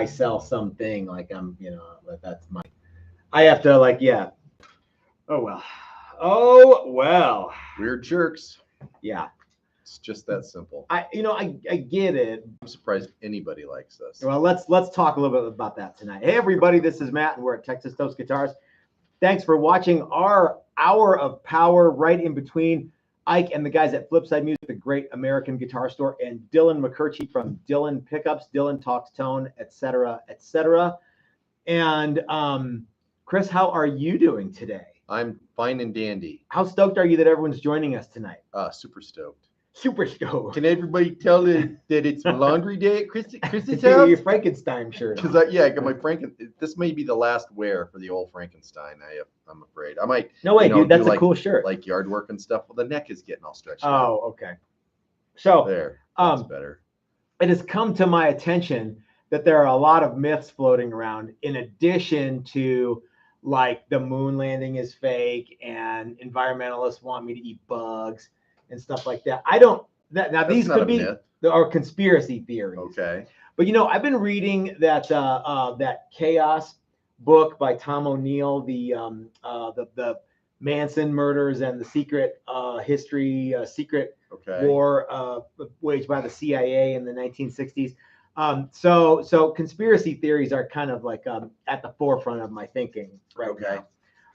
I sell something like I'm, that's my. I have to like, yeah. Oh well. Oh well. We're jerks. Yeah. It's just that simple. I get it. I'm surprised anybody likes this. Well, let's talk a little bit about that tonight. Hey everybody, this is Matt, and we're at Texas Toast Guitars. Thanks for watching our hour of power right in between Ike and the guys at Flipside Music, the great American guitar store, and Dylan McCurchie from Dylan Pickups. Dylan talks tone, etc., etc. And Chris, how are you doing today? I'm fine and dandy. How stoked are you that everyone's joining us tonight? Super stoked. Super stoked. Can everybody tell that it's laundry day at Chris's house? Your Frankenstein shirt. Because I got my This may be the last wear for the old Frankenstein. I'm afraid I might. No way, dude. That's a cool shirt. Like yard work and stuff. Well, the neck is getting all stretched. Oh, okay. So there. That's better. It has come to my attention that there are a lot of myths floating around, in addition to like the moon landing is fake and environmentalists want me to eat bugs and stuff like that. These could be or conspiracy theories. Okay. But I've been reading that that Chaos book by Tom O'Neill, the Manson murders and the secret history, secret war waged by the CIA in the 1960s. So conspiracy theories are kind of like at the forefront of my thinking right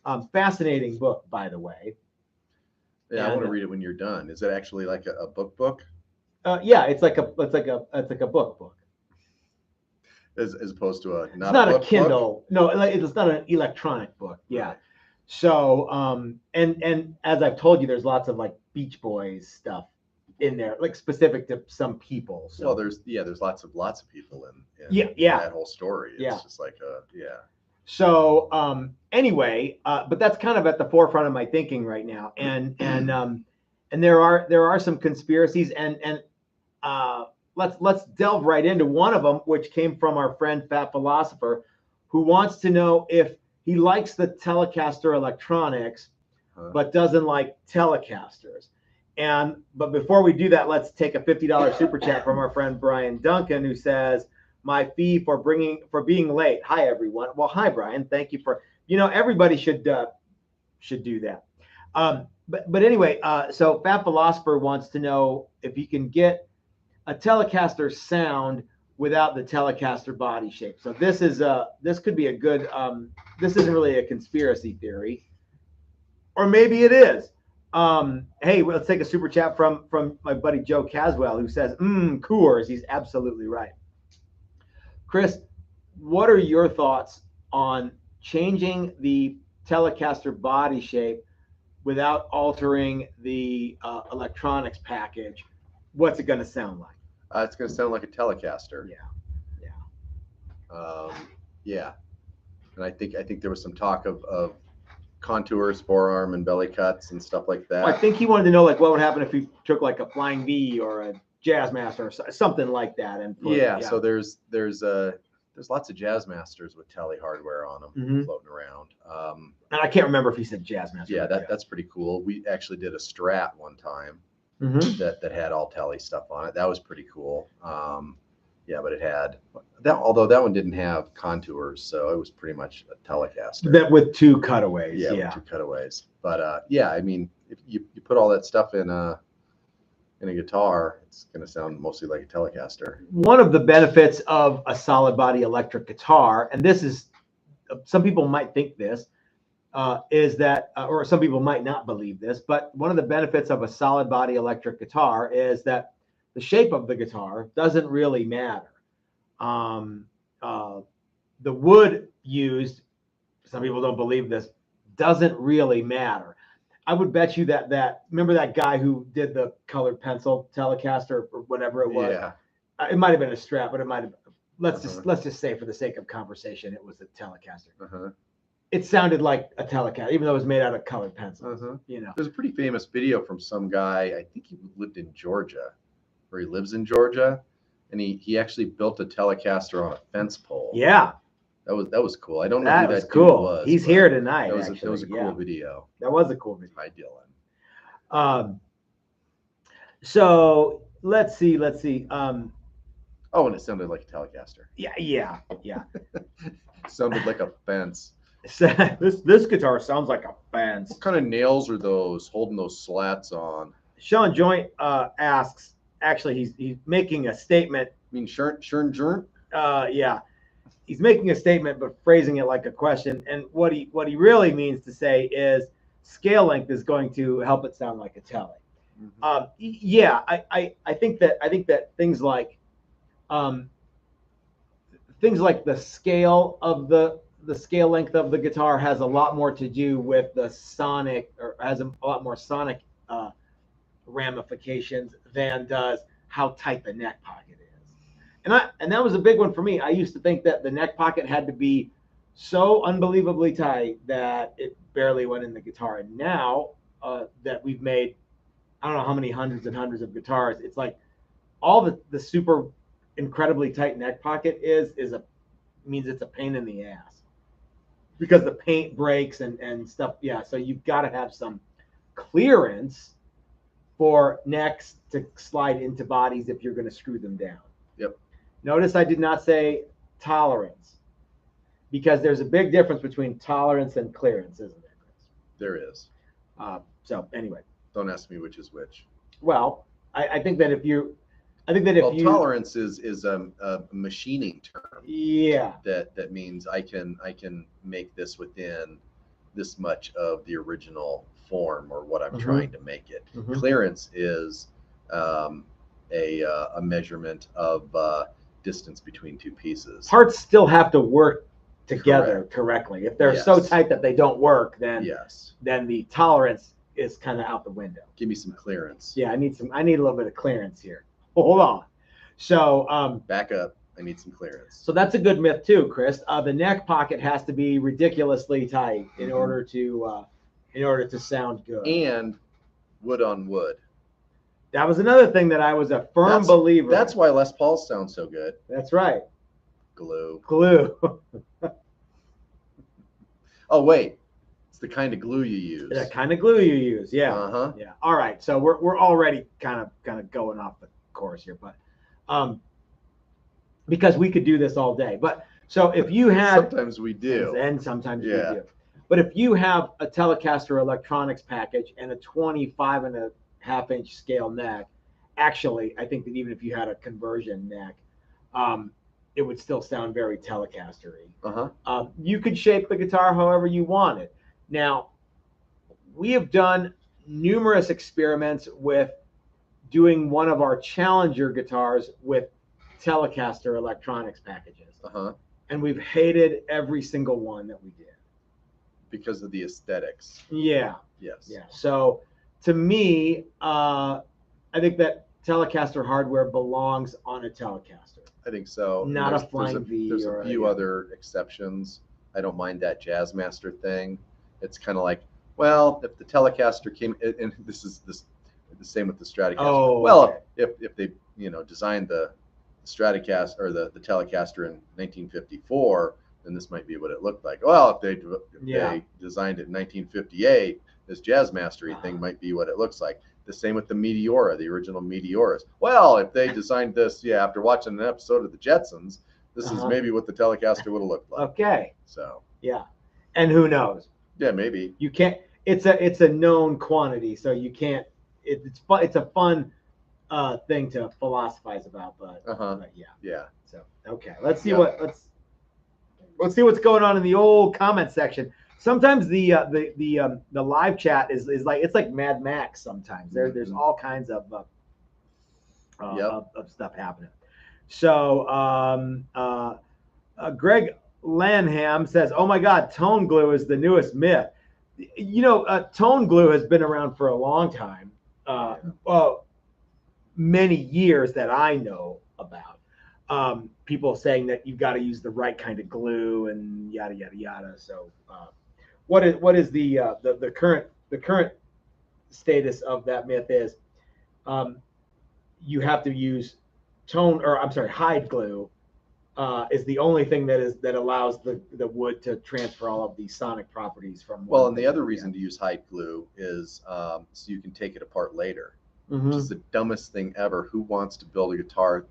now. Fascinating book, by the way. Yeah, I want to read it when you're done. Is it actually like a book? Yeah, it's like a book. As opposed to it's not a Kindle. Book? No, it's not an electronic book. Yeah. Right. So and as I've told you, there's lots of like Beach Boys stuff in there, like specific to some people. So. Well, there's lots of people in that whole story. It's just like So anyway, but that's kind of at the forefront of my thinking right now, and there are some conspiracies, and let's delve right into one of them, which came from our friend Fat Philosopher, who wants to know if he likes the Telecaster electronics, but doesn't like Telecasters. But before we do that, let's take a $50 super chat from our friend Brian Duncan, who says, my fee for being late. Hi everyone. Well, hi Brian. Thank you for everybody should do that. But anyway, so Fat Philosopher wants to know if you can get a Telecaster sound without the Telecaster body shape. So this could be a good. This isn't really a conspiracy theory, or maybe it is. Hey, let's take a super chat from my buddy Joe Caswell, who says, Coors. He's absolutely right. Chris, what are your thoughts on changing the Telecaster body shape without altering the electronics package? What's it going to sound like? It's going to sound like a Telecaster. Yeah. And I think there was some talk of contours, forearm and belly cuts and stuff like that. Well, I think he wanted to know like what would happen if you took like a Flying V or a Jazzmaster or something like that. And so there's lots of Jazzmasters with Tele hardware on them floating around. And I can't remember if he said Jazzmaster. Yeah, that's pretty cool. We actually did a Strat one time that had all Tele stuff on it. That was pretty cool. But it had although that one didn't have contours, so it was pretty much a Telecaster. That with two cutaways. Yeah, with two cutaways. But I mean, if you put all that stuff in a guitar, it's going to sound mostly like a Telecaster. One of the benefits of a solid body electric guitar, and this is, some people might think this, is that, or some people might not believe this, but one of the benefits of a solid body electric guitar is that the shape of the guitar doesn't really matter. The wood used, some people don't believe this, doesn't really matter. I would bet you that remember that guy who did the colored pencil Telecaster or whatever it was? Yeah. It might have been a Strat, but it might have. Let's just say for the sake of conversation, it was a Telecaster. It sounded like a Telecaster, even though it was made out of colored pencils. There's a pretty famous video from some guy. I think he lived in Georgia, or he lives in Georgia, and he actually built a Telecaster on a fence pole. Yeah. That was cool. I don't know who that was cool. Dude was. He's here tonight. That was a cool video. That was a cool video. Hi, Dylan. So let's see. Oh, and it sounded like a Telecaster. Yeah. Sounded like a fence. This guitar sounds like a fence. What kind of nails are those holding those slats on? Sean Joint asks. Actually, he's making a statement. I mean, Shern. Yeah, he's making a statement, but phrasing it like a question. And what he really means to say is scale length is going to help it sound like a Tele. Yeah, I think that things like the scale of the scale length of the guitar has a lot more to do with the sonic, or has a lot more sonic ramifications than does how tight the neck pocket is. And that was a big one for me. I used to think that the neck pocket had to be so unbelievably tight that it barely went in the guitar. And now that we've made, I don't know how many hundreds and hundreds of guitars, it's like all the super incredibly tight neck pocket means it's a pain in the ass because the paint breaks and stuff. Yeah, so you've got to have some clearance for necks to slide into bodies if you're going to screw them down. Yep. Notice I did not say tolerance, because there's a big difference between tolerance and clearance, isn't there, Chris? There is. So anyway. Don't ask me which is which. Well, I think that if you tolerance is a machining term. Yeah. That means I can make this within this much of the original form or what I'm trying to make it. Clearance is a measurement of distance between two pieces. Parts still have to work together correctly. If they're so tight that they don't work, then the tolerance is kind of out the window. Give me some clearance. Yeah, I need a little bit of clearance here. Hold on. So back up. I need some clearance. So that's a good myth too, Chris. The neck pocket has to be ridiculously tight in order to sound good. And wood on wood. That was another thing that I was a firm believer. That's why Les Pauls sound so good. That's right. Glue. Oh wait, it's the kind of glue you use. The kind of glue you use. Yeah. Yeah. All right. So we're already kind of going off the course here, but because we could do this all day. But so if you had sometimes we do, and sometimes we do. But if you have a Telecaster electronics package and a 25.5-inch scale neck, actually, I think that even if you had a conversion neck, it would still sound very Telecaster-y. You could shape the guitar however you want it. Now, we have done numerous experiments with doing one of our Challenger guitars with Telecaster electronics packages. And we've hated every single one that we did. Because of the aesthetics. Yeah. Yes. Yeah. So to me, I think that Telecaster hardware belongs on a Telecaster. I think so. Not a Flying V. There's a few other exceptions. I don't mind that Jazzmaster thing. It's kind of like, well, if the Telecaster came, and this is the same with the Stratocaster. Oh, well, if they designed the Stratocaster or the Telecaster in 1954, then this might be what it looked like. Well, if they designed it in 1958, this Jazzmastery thing might be what it looks like. The same with the Meteora, the original Meteoras. Well, if they designed this, after watching an episode of the Jetsons, this is maybe what the Telecaster would have looked like. Okay. So. Yeah, and who knows? Yeah, maybe. You can't. It's a known quantity, so you can't. It's fun. It's a fun thing to philosophize about, but yeah. So okay, let's see let's see what's going on in the old comment section. Sometimes the live chat is like, it's like Mad Max. Sometimes there's all kinds of stuff happening. So Greg Lanham says, "Oh my God, tone glue is the newest myth." Tone glue has been around for a long time. Well, many years that I know about. People saying that you've got to use the right kind of glue and yada yada yada. So, what is the current status of that myth is, you have to use hide glue is the only thing that allows the wood to transfer all of these sonic properties from. Well, and the other reason to use hide glue is so you can take it apart later, which is the dumbest thing ever. Who wants to build a guitar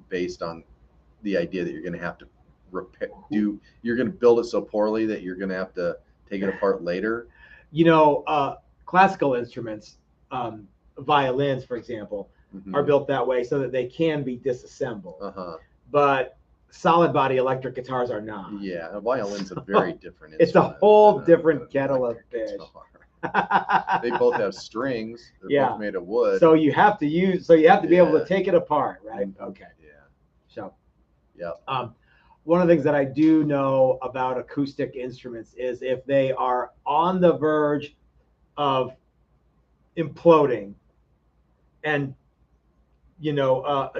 based on the idea that you're going to have to you're going to build it so poorly that you're going to have to take it apart later? Classical instruments, violins, for example, are built that way so that they can be disassembled. But solid body electric guitars are not. Yeah, a violin's a very different instrument. It's a whole different kettle of fish. They both have strings. They're both made of wood. So you have to be able to take it apart, right? Okay. Yeah. So, yeah. One of the things that I do know about acoustic instruments is if they are on the verge of imploding and,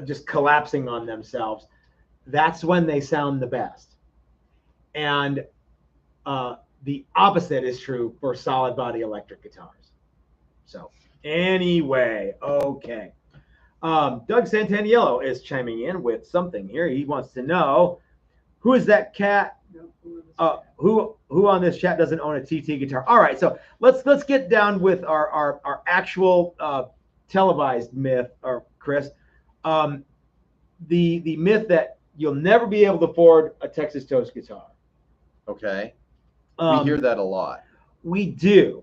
just collapsing on themselves, that's when they sound the best. And the opposite is true for solid body electric guitars. So anyway, okay. Doug Santaniello is chiming in with something here. He wants to know, who is that cat? Who on this chat doesn't own a TT guitar? All right, so let's get down with our actual televised myth, or Chris, the myth that you'll never be able to afford a Texas Toast guitar. Okay, we hear that a lot. We do.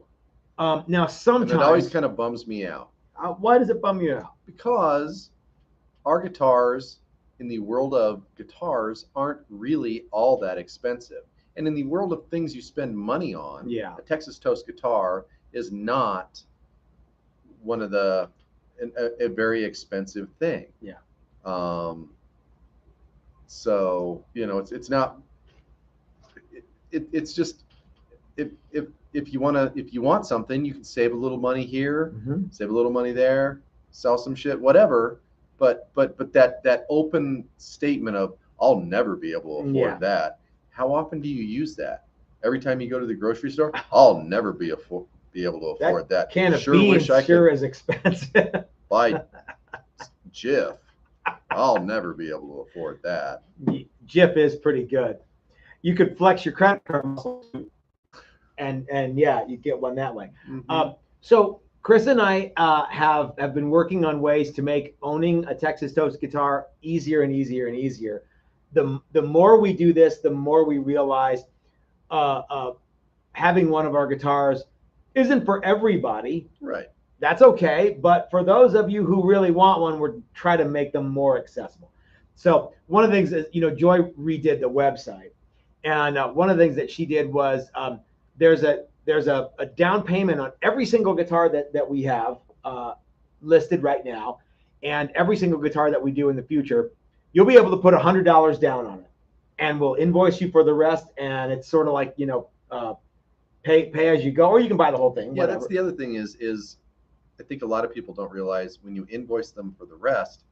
Now sometimes and it always kind of bums me out. Why does it bum you out? Because our guitars in the world of guitars aren't really all that expensive. And in the world of things you spend money on, a Texas Toast guitar is not one of a very expensive thing. Yeah. So, it's not, it's just, if you want something, you can save a little money here, save a little money there, sell some shit, whatever. But that open statement of, I'll never be able to afford that. How often do you use that? Every time you go to the grocery store, I'll never be able to afford that. Can of beans sure is expensive. Buy Jif. I'll never be able to afford that. Jif is pretty good. You could flex your credit card muscle and you get one that way. So Chris and I have been working on ways to make owning a Texas Toast guitar easier and easier and easier. The more we do this, the more we realize having one of our guitars isn't for everybody. Right. That's okay. But for those of you who really want one, we're trying to make them more accessible. So one of the things is, Joy redid the website. And one of the things that she did was there's a down payment on every single guitar that we have listed right now. And every single guitar that we do in the future, you'll be able to put $100 down on it. And we'll invoice you for the rest. And it's sort of like, pay as you go, or you can buy the whole thing. Yeah, whatever. That's the other thing is I think a lot of people don't realize when you invoice them for the rest,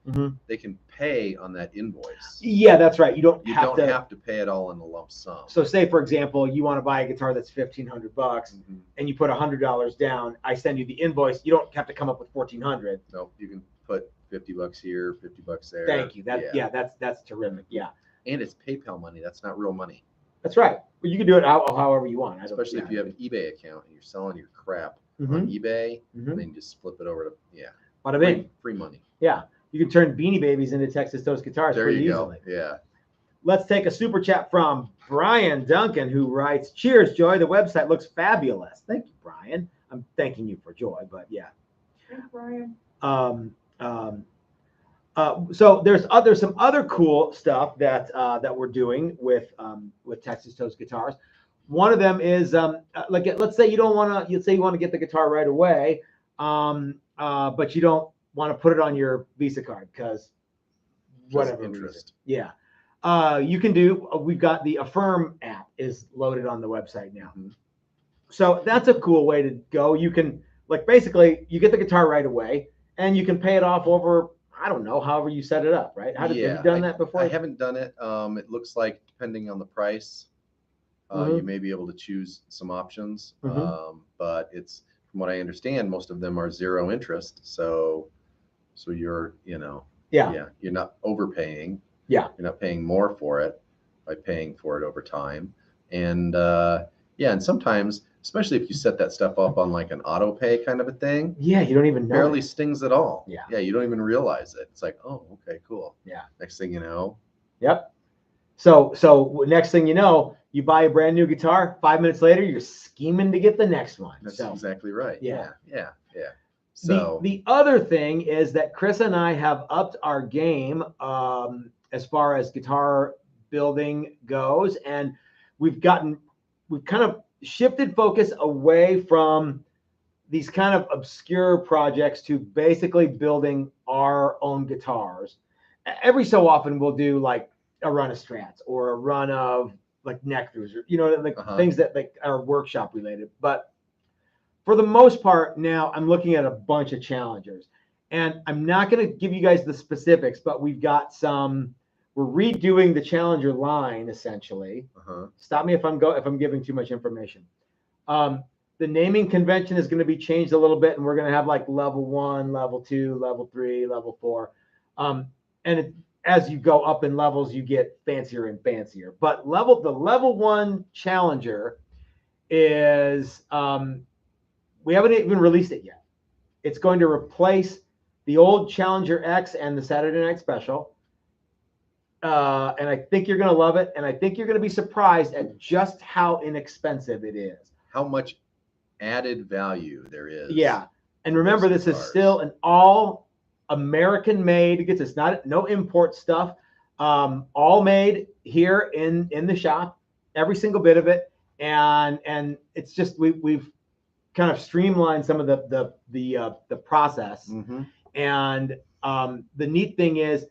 they can pay on that invoice. Yeah, that's right. You don't have to pay it all in a lump sum. So say, for example, you want to buy a guitar that's $1,500 and you put $100 down. I send you the invoice. You don't have to come up with $1,400. No, you can put $50 here, $50 there. Thank you. That's terrific. Yeah. And it's PayPal money. That's not real money. That's right. Well, you can do it however you want. Especially if you have an eBay account and you're selling your crap on eBay, and then you just flip it over to bada bing. Free money. Yeah, you can turn Beanie Babies into Texas Toast guitars pretty easily. Yeah. Let's take a super chat from Brian Duncan, who writes, "Cheers, Joy. The website looks fabulous." Thank you, Brian. I'm thanking you for Joy, but yeah. Thanks, Brian. So there's some other cool stuff that we're doing with Texas Toast guitars. One of them is let's say you want to get the guitar right away, but you don't want to put it on your Visa card because whatever interest. Yeah, you can do. We've got the Affirm app is loaded on the website now, so that's a cool way to go. You can basically you get the guitar right away, and you can pay it off over, I don't know, however you set it up, right? Have you done that before? I haven't done it. It looks like depending on the price, you may be able to choose some options. But it's, from what I understand, most of them are zero interest. So you're, you're not overpaying. Yeah. You're not paying more for it by paying for it over time. And and sometimes especially if you set that stuff up on like an auto pay kind of a thing. Yeah, you don't even know. Barely stings at all. Yeah. Yeah, you don't even realize it. It's like, oh, okay, cool. Yeah. Next thing you know. Yep. So next thing you know, you buy a brand new guitar. 5 minutes later, you're scheming to get the next one. That's exactly right. Yeah. So the other thing is that Chris and I have upped our game as far as guitar building goes, and we've kind of shifted focus away from these kind of obscure projects to basically building our own guitars. Every so often we'll do like a run of Strats or a run of like neck-throughs, or like things that like are workshop related. But for the most part now, I'm looking at a bunch of challengers, and I'm not going to give you guys the specifics, but we're redoing the Challenger line essentially. Stop me if I'm giving too much information. The naming convention is going to be changed a little bit, and we're going to have like level 1, level 2, level 3, level 4. As you go up in levels, you get fancier and fancier. But the level 1 Challenger is, we haven't even released it yet. It's going to replace the old Challenger X and the Saturday Night Special. And I think you're going to love it. And I think you're going to be surprised at just how inexpensive it is. How much added value there is. Yeah. And remember, this is still an all American made. It's not no import stuff. All made here in the shop, every single bit of it. And it's just we've kind of streamlined some of the process. And the neat thing is,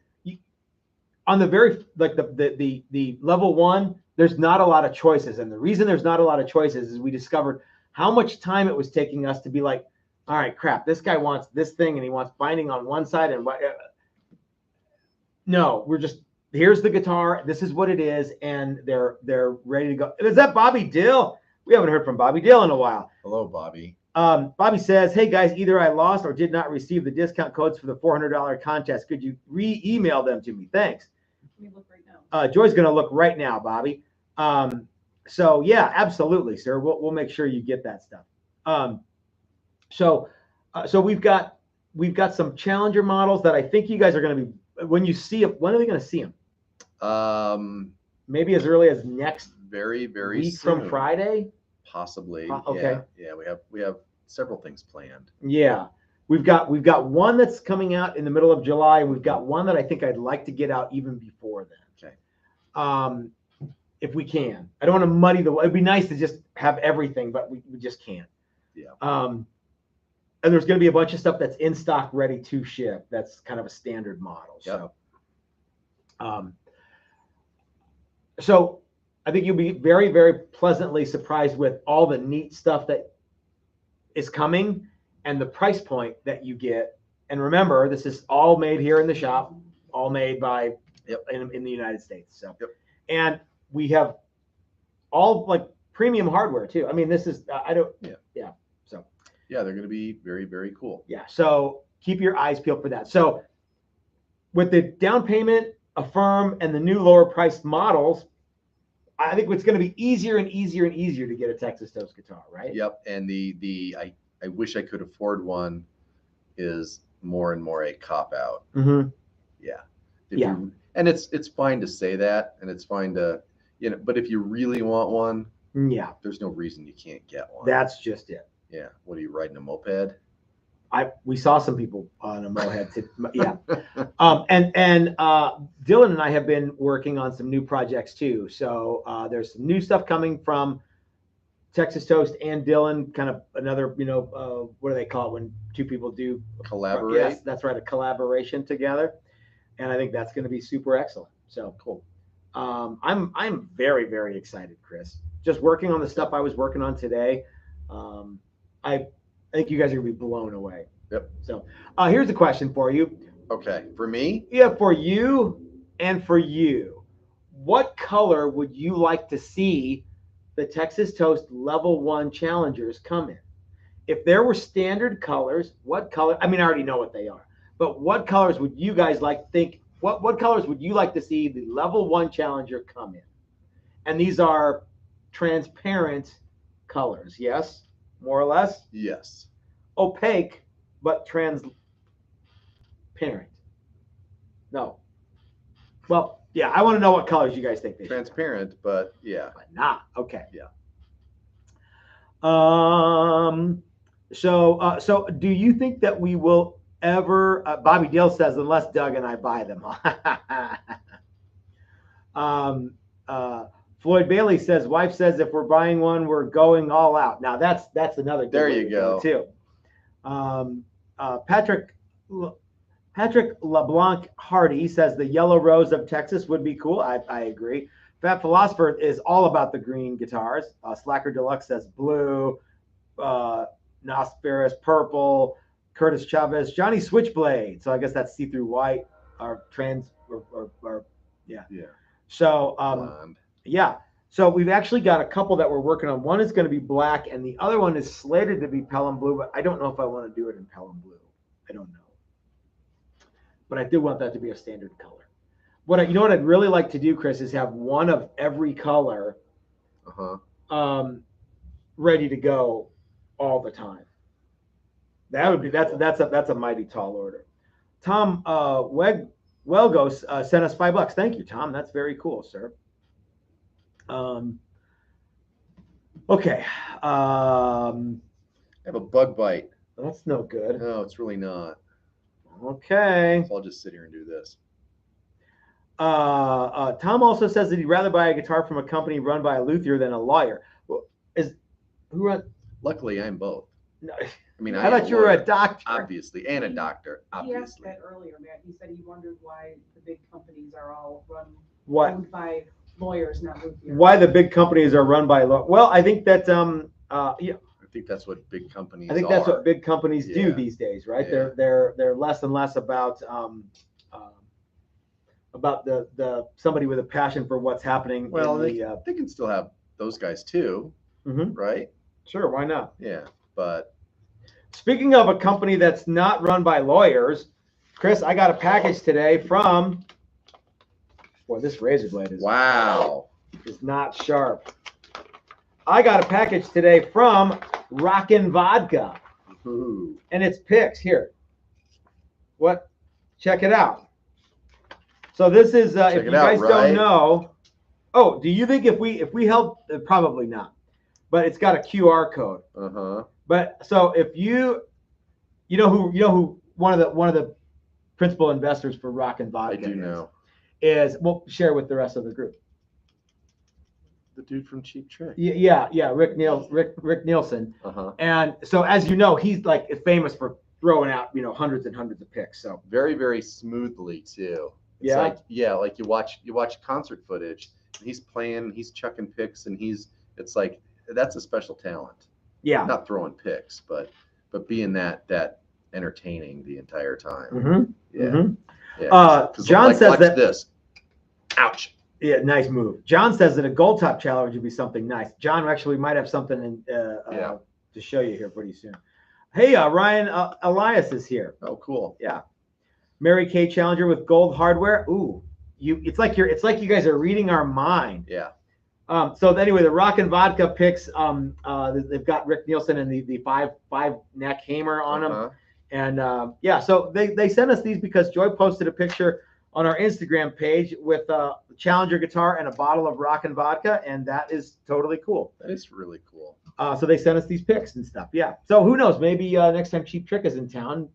on the very like the level 1, there's not a lot of choices. And the reason there's not a lot of choices is we discovered how much time it was taking us to be like, all right, crap, this guy wants this thing and he wants binding on one side. And no, we're just, here's the guitar. This is what it is. And they're ready to go. Is that Bobby Dill? We haven't heard from Bobby Dill in a while. Hello, Bobby. Bobby says, hey guys, either I lost or did not receive the discount codes for the $400 contest. Could you re-email them to me? Thanks. Let me look right now. Joy's going to look right now, Bobby. So yeah, absolutely, sir. We'll make sure you get that stuff. So we've got some Challenger models that I think you guys are going to be, when you see them, when are they going to see them? Maybe as early as next very week soon. From Friday. Possibly. Okay. Yeah. We have several things planned. Yeah. We've got one that's coming out in the middle of July, and we've got one that I think I'd like to get out even before then. Okay. If we can. I don't want to muddy the way. It'd be nice to just have everything, but we just can't. Yeah. And there's going to be a bunch of stuff that's in stock, ready to ship. That's kind of a standard model. Yep. So I think you'll be very, very pleasantly surprised with all the neat stuff that is coming and the price point that you get. And remember, this is all made here in the shop, all made by in the United States. So, and we have all like premium hardware too. I mean, this is So yeah, they're going to be very, very cool. Yeah. So keep your eyes peeled for that. So with the down payment, Affirm, and the new lower priced models, I think it's going to be easier and easier and easier to get a Texas Toast guitar, right? Yep. And I wish I could afford one is more and more a cop out. Yeah. And it's fine to say that, and it's fine to, but if you really want one, there's no reason you can't get one. That's just it. Yeah. What are you riding, a moped? We saw some people on a moped. Yeah. And Dylan and I have been working on some new projects too. So there's some new stuff coming from Texas Toast and Dylan, kind of another, what do they call it when two people do collaborate? Yes, that's right, a collaboration together. And I think that's going to be super excellent. So cool. I'm very, very excited, Chris. Just working on the stuff I was working on today. I think you guys are going to be blown away. Yep. So here's a question for you. Okay. For me? Yeah, for you and for you. What color would you like to see the Texas Toast Level 1 Challengers come in? If there were standard colors, what color? I mean, I already know what they are. But what colors would you guys what colors would you like to see the Level 1 Challenger come in? And these are transparent colors. Yes, more or less. Yes. Opaque, but transparent. No. Well, yeah, I want to know what colors you guys think they should Transparent, but yeah. be. But not. Okay. Yeah. So do you think that we will ever? Bobby Dale says, unless Doug and I buy them. Floyd Bailey says, wife says if we're buying one, we're going all out. Now that's another good There way you to go too. Patrick LeBlanc Hardy says the yellow rose of Texas would be cool. I agree. Fat Philosopher is all about the green guitars. Slacker Deluxe says blue. Nas Ferris purple. Curtis Chavez, Johnny Switchblade. So I guess that's see-through white or trans or yeah. Yeah. So Blonde. yeah. So we've actually got a couple that we're working on. One is going to be black, and the other one is slated to be Pelham blue, but I don't know if I want to do it in Pelham blue. I don't know. But I do want that to be a standard color. You know what I'd really like to do, Chris, is have one of every color ready to go all the time. That's a mighty tall order. Tom Welgos sent us $5. Thank you, Tom. That's very cool, sir. Okay. I have a bug bite. That's no good. No, it's really not. Okay. So I'll just sit here and do this. Tom also says that he'd rather buy a guitar from a company run by a luthier than a lawyer. Luckily, I'm both. No, I mean, I thought you were a doctor. Obviously, and a doctor, He asked obviously. that earlier, Matt. He said he wondered why the big companies are all What? by lawyers, not luthiers. Why the big companies are run by well, I think that yeah. I think that's what big companies I think that's what big companies do Yeah. these days, right? Yeah. They're less and less about the somebody with a passion for what's happening. Well, in they can still have those guys too, right? Sure, why not? Yeah, but Speaking of a company that's not run by lawyers, Chris, I got a package today from. Boy, this razor blade is not sharp. I got a package today from Rockin' Vodka. Ooh. And it's picks here. What? Check it out. So this is if you guys don't know. Oh, do you think if we held probably not, but it's got a QR code. But so if you know who one of the principal investors for Rockin' Vodka I do know. Is we'll share with the rest of the group. The dude from Cheap Trick. Yeah, Rick Nielsen. And so as you know, he's like famous for throwing out hundreds and hundreds of picks. So very, very smoothly too. It's like you watch concert footage. And he's playing, he's chucking picks, and it's like that's a special talent. Yeah. Not throwing picks, but being that entertaining the entire time. Yeah. John says that this. Ouch. Yeah, nice move. John says that a gold top challenge would be something nice. John, actually, we might have something to show you here pretty soon. Hey, Ryan Elias is here. Oh, cool. Yeah. Mary Kay Challenger with gold hardware. Ooh, it's like you guys are reading our mind. Yeah. So anyway, the Rockin' Vodka picks, they've got Rick Nielsen and the five neck hammer on them. And so they sent us these because Joy posted a picture on our Instagram page with a Challenger guitar and a bottle of Rockin' Vodka, and that is totally cool. That is really cool. So they sent us these picks and stuff. Yeah. So who knows? Maybe next time Cheap Trick is in town,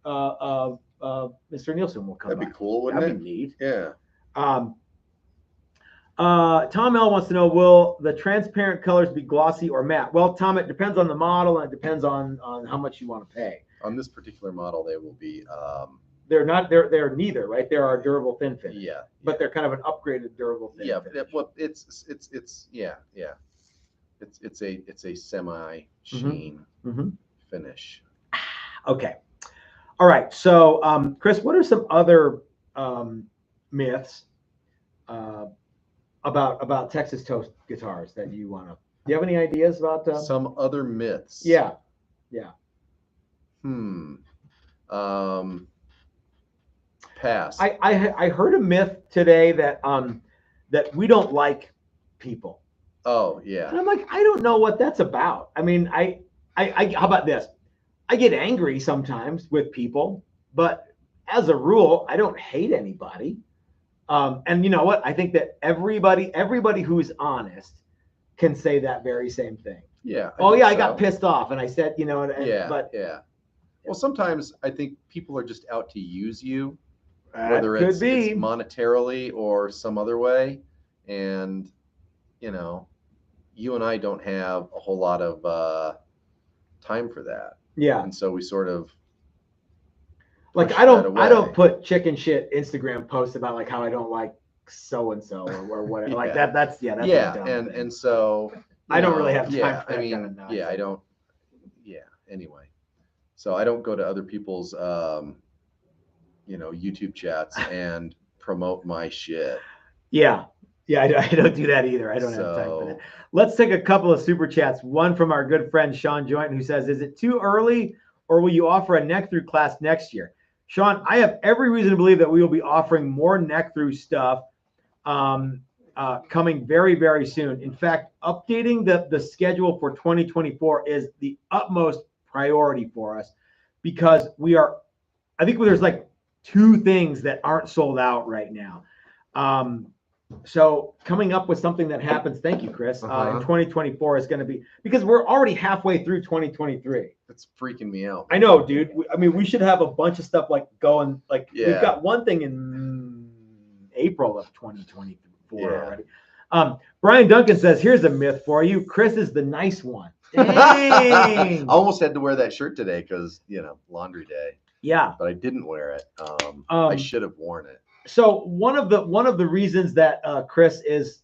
Mr. Nielsen will come. That'd be cool, wouldn't That'd be neat. Yeah. Tom L wants to know, will the transparent colors be glossy or matte? Well, Tom, it depends on the model and it depends on how much you want to pay. On this particular model, they will be. They're neither, right? They're our durable thin finish. Yeah. But they're kind of an upgraded durable thin finish. It's a semi sheen finish. Okay. All right. So, Chris, what are some other myths about Texas Toast guitars that you want to? Do you have any ideas about some other myths? Yeah. Pass. I heard a myth today that that we don't like people. Oh yeah. And I'm like, I don't know what that's about. I mean, I how about this? I get angry sometimes with people, but as a rule, I don't hate anybody. And you know what? I think that everybody who's honest can say that very same thing. Yeah. Oh yeah, I so. got pissed off, and I said, you know, but yeah. Well, sometimes I think people are just out to use you, that whether could it's be. monetarily or some other way. And, you know, you and I don't have a whole lot of time for that. Yeah. And so we sort of like I don't put chicken shit Instagram posts about like how I don't like so and so or whatever. Like that's a dumb thing. and so I don't really have time for that I mean, kind of nonsense. I don't. Yeah. Anyway, so I don't go to other people's YouTube chats and promote my shit. Yeah, I don't do that either. I don't have time for that. Let's take a couple of super chats. One from our good friend Sean Joint, who says, "Is it too early, or will you offer a neck through class next year?" Sean, I have every reason to believe that we will be offering more neck through stuff coming very, very soon. In fact, updating the schedule for 2024 is the utmost priority for us because I think there's like 2 things that aren't sold out right now. So coming up with something that happens, thank you, Chris, in 2024 is going to be, because we're already halfway through 2023. It's freaking me out. I know, dude. I mean, we should have a bunch of stuff like going, like we've got one thing in April of 2024 already. Brian Duncan says, "Here's a myth for you. Chris is the nice one." Dang. I almost had to wear that shirt today because, laundry day. Yeah. But I didn't wear it. I should have worn it. So one of the reasons that Chris is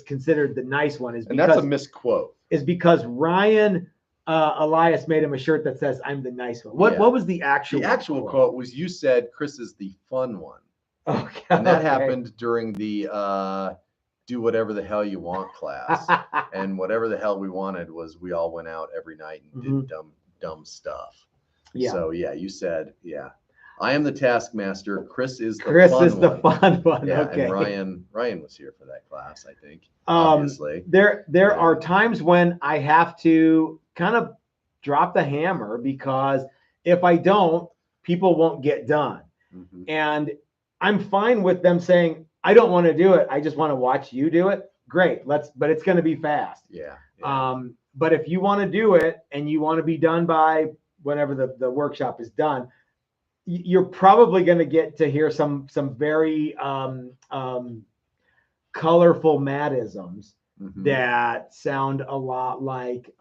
considered the nice one is because, and that's a misquote. Is because Ryan Elias made him a shirt that says, "I'm the nice one." What was the actual? The actual quote was, "You said Chris is the fun one." Okay. And that happened during the do whatever the hell you want class. And whatever the hell we wanted was we all went out every night and did dumb stuff. Yeah. So you said, I am the taskmaster. Chris is the fun one. Yeah, okay. And Ryan was here for that class, I think. Obviously. There are times when I have to kind of drop the hammer because if I don't, people won't get done. Mm-hmm. And I'm fine with them saying, "I don't want to do it. I just want to watch you do it." Great. But it's going to be fast. Yeah. But if you want to do it and you want to be done by whenever the workshop is done, you're probably going to get to hear some very colorful Mattisms that sound a lot like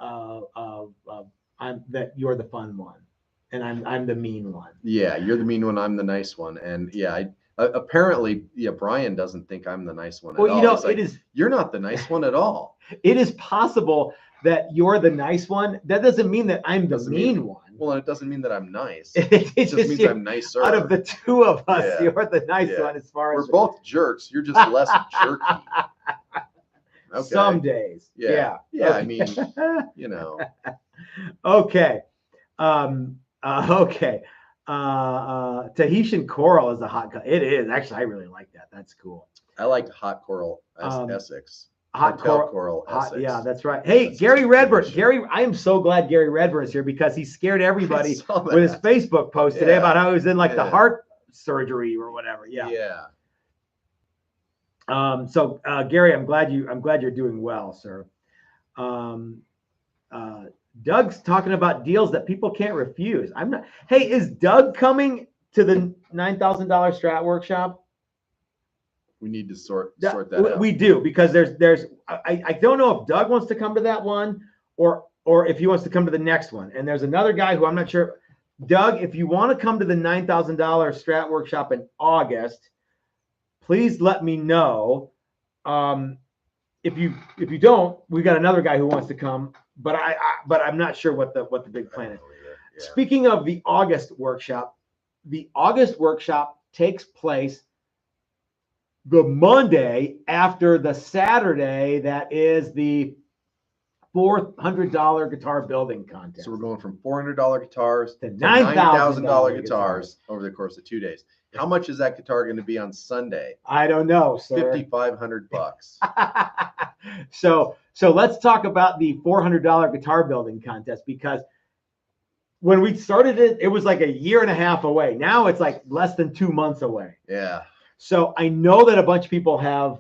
that you're the fun one and I'm the mean one. Yeah, you're the mean one. I'm the nice one. And apparently, Brian doesn't think I'm the nice one at all. Well, you're not the nice one at all. It is possible that you're the nice one. That doesn't mean that I'm the mean one. Well, it doesn't mean that I'm nice. It just means I'm nicer. Out of the 2 of us, you're the nice one as far as... We're both jerks. You're just less jerky. Okay. Some days. Yeah. Okay. I mean, Okay. Okay. Tahitian coral is a hot color. It is. Actually, I really like that. That's cool. I liked hot coral Essex. Hot coral Essex. Yeah, that's right. Hey, Gary Redburn. Gary, I am so glad Gary Redburn is here because he scared everybody with his Facebook post today about how he was in like the heart surgery or whatever. Yeah. Yeah. So Gary, I'm glad you're doing well, sir. Doug's talking about deals that people can't refuse. I'm not. Hey, is Doug coming to the $9,000 Strat workshop? We need to sort that out. We do, because I don't know if Doug wants to come to that one or if he wants to come to the next one. And there's another guy who I'm not sure. Doug, if you want to come to the $9,000 Strat workshop in August, please let me know. If you don't, we've got another guy who wants to come, but I'm not sure what the big plan is. Yeah. Speaking of the August workshop takes place the Monday after the Saturday that is the $400 guitar building contest. So we're going from $400 guitars to to $9,000 $9,000 guitars over the course of 2 days. How much is that guitar going to be on Sunday? I don't know, sir. $5,500. So let's talk about the $400 guitar building contest, because when we started it, it was like a year and a half away. Now it's like less than 2 months away. Yeah. So I know that a bunch of people have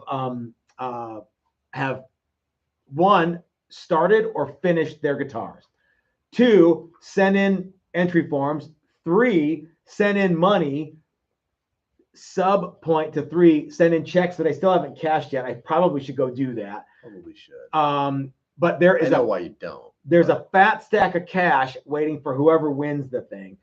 one, started or finished their guitars. 2, sent in entry forms. 3, sent in money. Sub point to 3, send in checks that I still haven't cashed yet. I probably should go do that. Probably should. But there is I know why you don't. There's a fat stack of cash waiting for whoever wins the thing.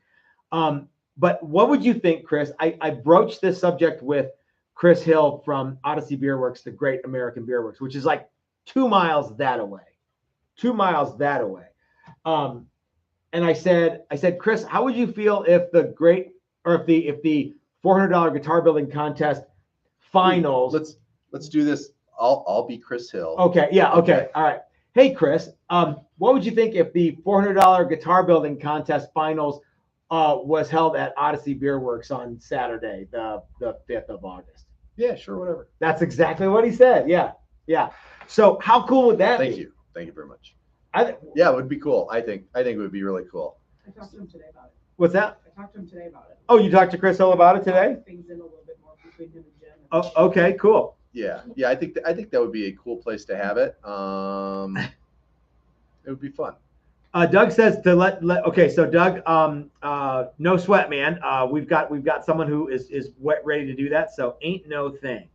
But what would you think, Chris? I broached this subject with Chris Hill from Odyssey Beer Works, the Great American Beer Works, which is like 2 miles that away. 2 miles that away. And I said, Chris, how would you feel if the $400 guitar building contest finals? Let's do this. I'll be Chris Hill. Okay. Yeah. Okay. All right. Hey, Chris, what would you think if the $400 guitar building contest finals was held at Odyssey Beer Works on Saturday, the 5th of August? Yeah, sure, whatever. That's exactly what he said. Yeah. Yeah. So how cool would that be? Thank you. Thank you very much. Yeah, it would be cool. I think it would be really cool. I talked to him today about it. What's that? I talked to him today about it. Oh, you talked to Chris Hill about it today? Things in a little bit more between him and Jen. Oh, okay, cool. Yeah. I think that would be a cool place to have it. It would be fun. Doug says to let okay, so Doug, no sweat, man. We've got someone who is ready to do that, so ain't no thing.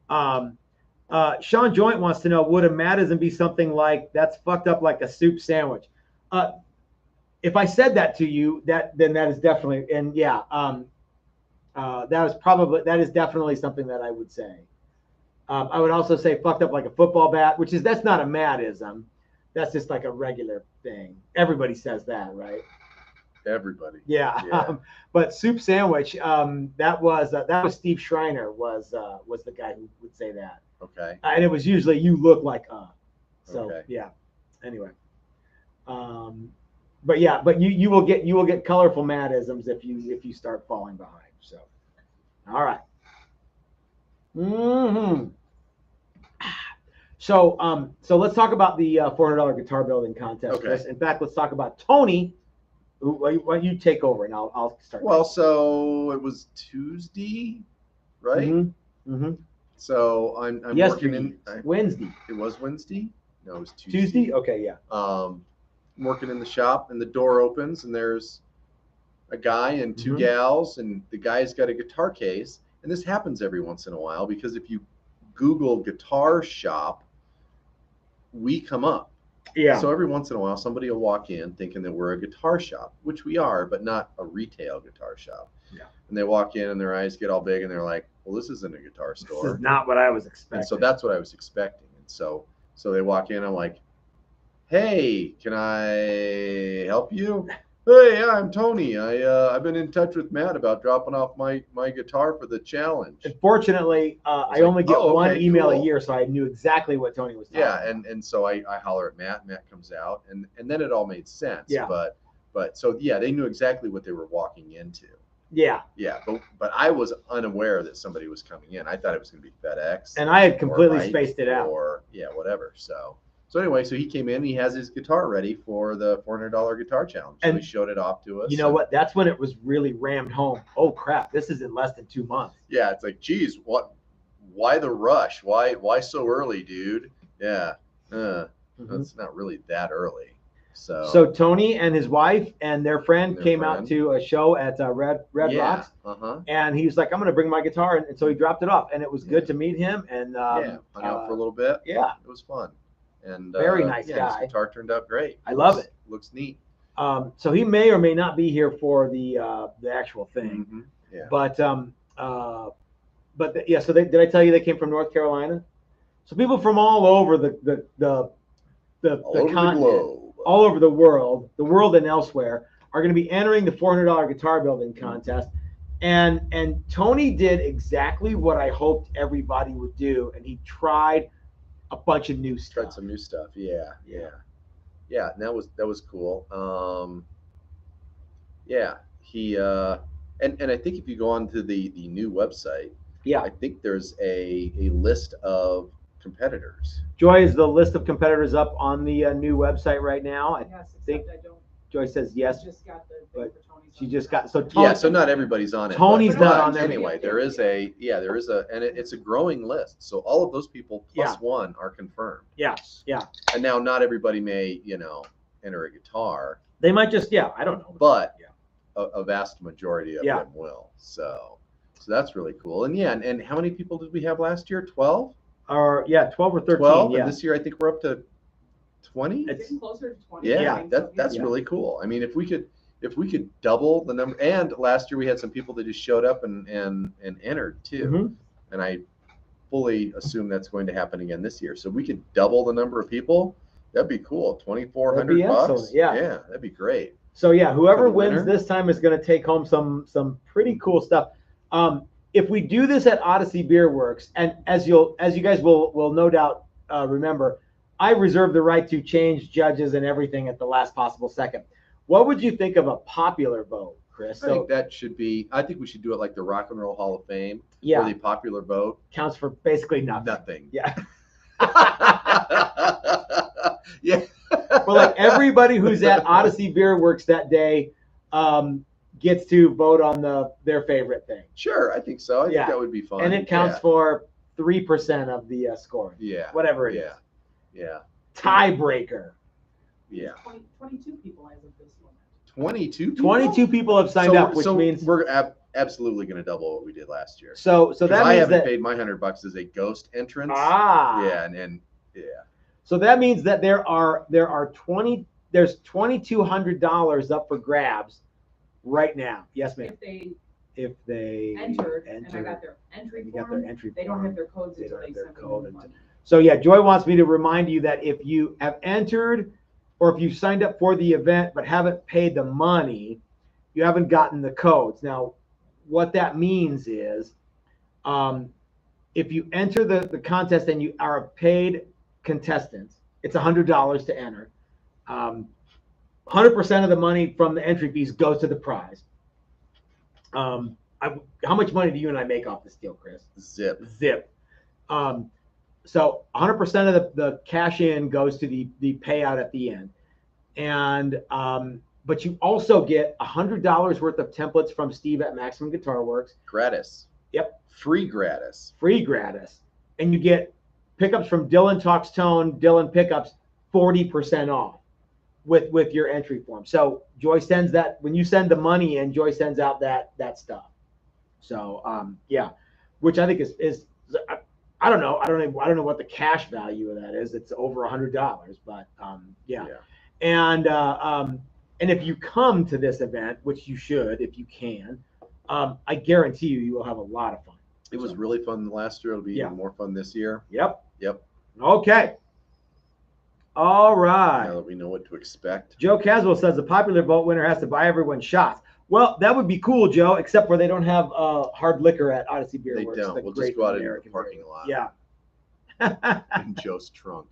Sean Joint wants to know, would a Madison be something like that's fucked up like a soup sandwich? If I said that to you, then that is definitely, and yeah, that is definitely something that I would say. I would also say fucked up like a football bat, that's not a Madism. That's just like a regular thing. Everybody says that, right? Everybody. Yeah. But soup sandwich, that was Steve Schreiner was the guy who would say that. Okay. And it was usually you look like So okay. Yeah. Anyway. But you will get colorful Madisms if you start falling behind. So all right. Mm-hmm. So let's talk about the $400 guitar building contest. Okay. Chris. In fact, let's talk about Tony. Why don't you take over and I'll start. Well, so it was Tuesday, right? Mm-hmm. Mm-hmm. So I'm working in Wednesday. It was Wednesday? No, it was Tuesday. Tuesday? Okay, yeah. I'm working in the shop and the door opens and there's a guy and 2 Mm-hmm. gals, and the guy's got a guitar case. And this happens every once in a while because if you Google guitar shop, we come up. Yeah. So every once in a while, somebody will walk in thinking that we're a guitar shop, which we are, but not a retail guitar shop. Yeah. And they walk in and their eyes get all big and they're like, well, this isn't a guitar store. This is not what I was expecting. And so that's what I was expecting. And so they walk in, I'm like, hey, can I help you? Hey, yeah, I'm Tony. I've been in touch with Matt about dropping off my guitar for the challenge. Unfortunately, I only get one email cool. a year, so I knew exactly what Tony was talking about. And so I holler at Matt. Matt comes out, and then it all made sense. Yeah. But so yeah, they knew exactly what they were walking into. Yeah. Yeah, but I was unaware that somebody was coming in. I thought it was going to be FedEx. And I had completely spaced it out. Or yeah, whatever. So anyway, so he came in, he has his guitar ready for the $400 guitar challenge. So and he showed it off to us. You know what? That's when it was really rammed home. Oh crap, this is in less than 2 months. Yeah, it's like, geez, why the rush? Why so early, dude? Yeah. That's not really that early. So Tony and his wife and their friend came out to a show at Red Rocks. And he was like, I'm going to bring my guitar. And so he dropped it off. And it was good to meet him. And hung out for a little bit. Yeah. It was fun. And very nice guy. His guitar turned out great. I love it. Looks neat. So he may or may not be here for the actual thing. Mm-hmm. Yeah. But so did I tell you they came from North Carolina? So people from all over the continent, all over the world and elsewhere are going to be entering the $400 guitar building contest. And Tony did exactly what I hoped everybody would do, and he tried a bunch of new stuff. Tried some new stuff. Yeah. yeah, and that was cool. Yeah, he and I think if you go on to the new website, Yeah. I think there's a list of competitors. Joy, is the list of competitors up on the new website right now? I Yes, think except I don't, Joy says yes. just got the but thing for Tony's. She on just there. got so Tony, Yeah, so not everybody's on it. Tony's but not on there. anyway. There is a and it's a growing list. So all of those people plus one are confirmed. Yeah, yeah. And now not everybody may enter a guitar. They might just I don't know. But a vast majority of them will. So that's really cool. And and how many people did we have last year? 12? Or 12 or 13. 12, yeah. and this year I think we're up to 20. It's getting closer to 20. Yeah, that's really cool. I mean, if we could double the number, and last year we had some people that just showed up and entered too, Mhm. and I fully assume that's going to happen again this year. So we could double the number of people. That'd be cool. $2,400. Yeah, that'd be great. So whoever For the wins winner. this time is going to take home some pretty cool stuff. If we do this at Odyssey Beer Works, and as you guys will no doubt remember, I reserve the right to change judges and everything at the last possible second. What would you think of a popular vote, Chris? I think that should be. I think we should do it like the Rock and Roll Hall of Fame, Yeah. where the popular vote counts for basically nothing. Nothing. Yeah. Yeah. But like everybody who's at Odyssey Beer Works that day gets to vote on their favorite thing. Sure, I think so. I think that would be fun. And it counts for 3% of the scoring. Yeah. Whatever it is. Yeah. Tiebreaker. Yeah. 22 people as of this moment. 22 people? 22 people have signed up, which means we're absolutely going to double what we did last year. So that means I haven't that paid my $100 as a ghost entrance. Yeah, and so that means that there's $2,200 up for grabs right now. Yes, ma'am. If they entered, and I got their entry form, they don't have their codes until they send the money. So Joy wants me to remind you that if you have entered or if you've signed up for the event but haven't paid the money, you haven't gotten the codes. Now, what that means is if you enter the contest and you are a paid contestant, it's $100 to enter. 100% of the money from the entry fees goes to the prize. How much money do you and I make off this deal, Chris? Zip. So 100% of the cash in goes to the payout at the end. And but you also get $100 worth of templates from Steve at Maximum Guitar Works. Gratis. Yep. Free gratis. And you get pickups from Dylan Talks Tone, Dylan Pickups, 40% off with your entry form. So Joy sends that, when you send the money in, Joy sends out that stuff. So which I think is I don't know what the cash value of that is. It's over $100, but and if you come to this event, which you should if you can, I guarantee you will have a lot of fun. It was really fun last year. It'll be even more fun this year. Yep. Okay. All right. Now that we know what to expect. Joe Caswell says the popular vote winner has to buy everyone shots. Well, that would be cool, Joe, except for they don't have hard liquor at Odyssey Beer Works. They don't. We'll just go out into the parking lot. Yeah. In Joe's trunk.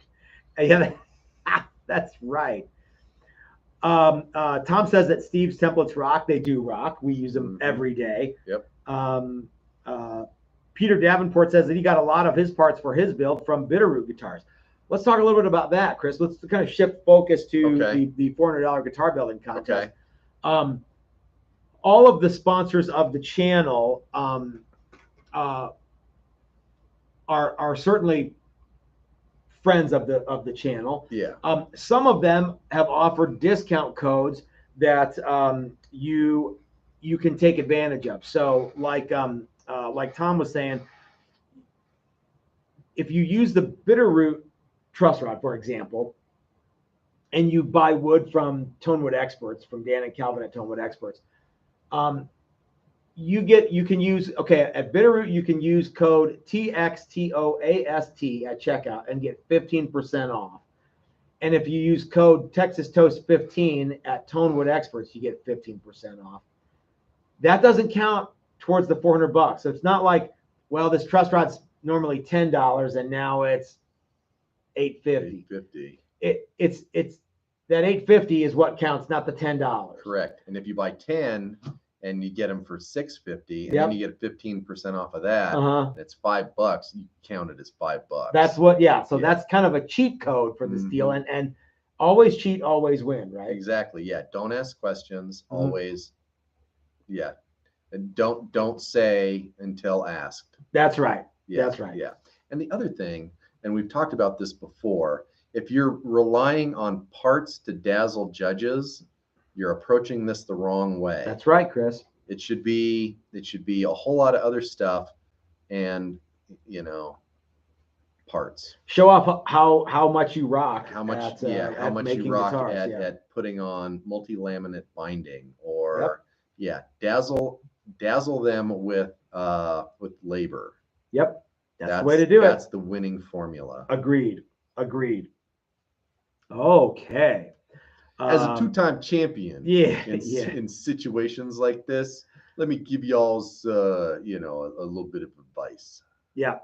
Yeah, that's right. Tom says that Steve's templates rock. They do rock. We use them every day. Yep. Peter Davenport says that he got a lot of his parts for his build from Bitterroot Guitars. Let's talk a little bit about that, Chris. Let's kind of shift focus to the $400 guitar building contest. Okay. All of the sponsors of the channel are certainly friends of the channel. Yeah. Some of them have offered discount codes that you can take advantage of. So like Tom was saying, if you use the Bitterroot truss rod, for example, and you buy wood from Tonewood Experts, from Dan and Calvin at Tonewood Experts, you can use at Bitterroot you can use code TXTOAST at checkout and get 15% off. And if you use code Texas Toast 15 at Tonewood Experts, you get 15% off. That doesn't count towards the $400. So it's not like, well, this truss rod's normally $10 and now it's $850. $850. It's that $850 is what counts, not the $10. Correct. And if you buy 10 and you get them for $650, and Yep. then you get 15% off of that, it's $5. You count it as $5. That's what, So Yeah. that's kind of a cheat code for this deal, Mhm. and always cheat, always win, right? Exactly. Yeah. Don't ask questions. Always. Yeah. And don't say until asked. That's right. Yeah. That's right. Yeah. And the other thing, and we've talked about this before, if you're relying on parts to dazzle judges, you're approaching this the wrong way. That's right, Chris. It should be a whole lot of other stuff, and parts. Show off how much you rock. How much at you making rock guitars, at putting on multi-laminate binding, or dazzle them with labor. Yep. That's the way to do it. That's the winning formula. Agreed. Okay. As a two-time champion, in situations like this, let me give y'all's a little bit of advice. Yeah.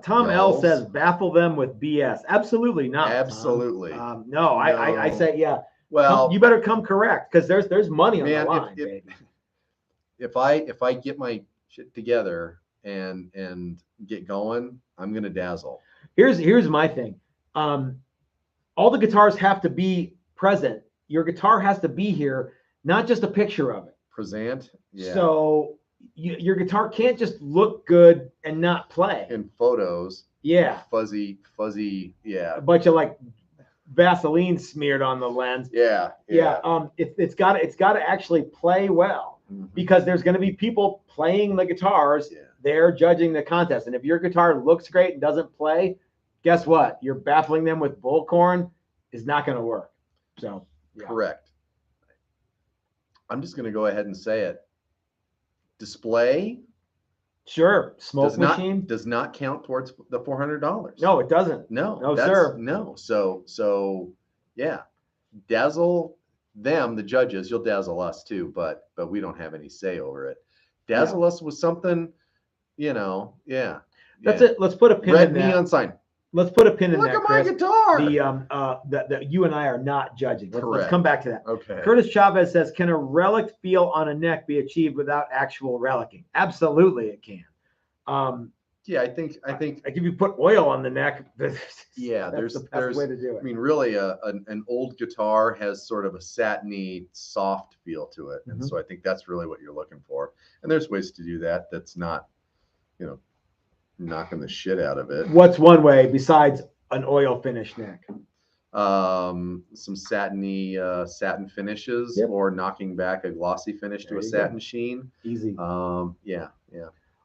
Tom L says, baffle them with BS. Absolutely not. Absolutely. No, I say, Well, you better come correct, because there's money on the line, baby. If I get my shit together and get going, I'm gonna dazzle. Here's my thing. All the guitars have to be present. Your guitar has to be here, not just a picture of it. Present. Yeah. So your guitar can't just look good and not play. In photos. Yeah. Fuzzy. Yeah. A bunch of like Vaseline smeared on the lens. Yeah. It's got to actually play well, because there's going to be people playing the guitars. Yeah. They're judging the contest, and if your guitar looks great and doesn't play, guess what? You're baffling them with bullcorn is not going to work. So correct. I'm just going to go ahead and say it. Display. Sure. Smoke machine does not count towards the $400. No, it doesn't. No, sir. No. So yeah, dazzle them, the judges. You'll dazzle us too, but we don't have any say over it. Dazzle us with something, Yeah. That's it. Let's put a pin Red in that. neon sign. Let's put a pin in that. Look at my Chris. guitar. That you and I are not judging. Let's come back to that. Okay. Curtis Chavez says, can a relic feel on a neck be achieved without actual relicing? Absolutely, it can. Yeah, I think like if you put oil on the neck, that's there's the best way to do it. I mean, really, an old guitar has sort of a satiny, soft feel to it, and so I think that's really what you're looking for. And there's ways to do that. That's not, knocking the shit out of it. What's one way besides an oil finish neck? Some satiny satin finishes, or knocking back a glossy finish to a satin sheen. Easy. Yeah.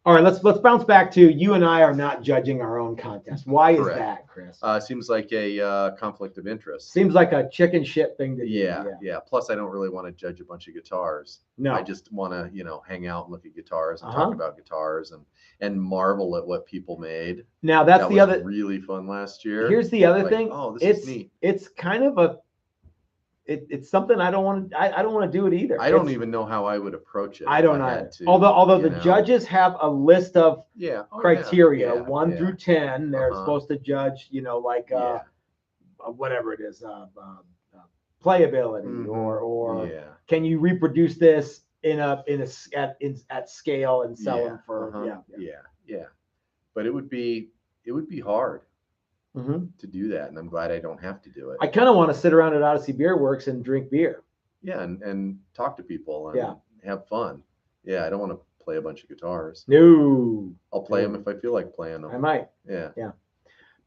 All right, let's bounce back to you and I are not judging our own contest. Why is that, Chris? Seems like a conflict of interest. Seems like a chicken shit thing to do. Yeah. Plus, I don't really want to judge a bunch of guitars. No. I just want to, hang out and look at guitars and talk about guitars and marvel at what people made. Now that was other really fun last year. Here's the other thing. Oh, this is neat. It's kind of it's something I don't want to do it either. I don't even know how I would approach it. I don't either. Although the judges have a list of criteria, 1 through 10. They're supposed to judge, whatever it is, playability or can you reproduce this at scale and sell them for yeah. But it would be hard. To do that, and I'm glad I don't have to do it. I kind of want to sit around at Odyssey Beer Works and drink beer. Yeah, and talk to people and have fun. Yeah, I don't want to play a bunch of guitars. No, I'll play them if I feel like playing them. I might. Yeah.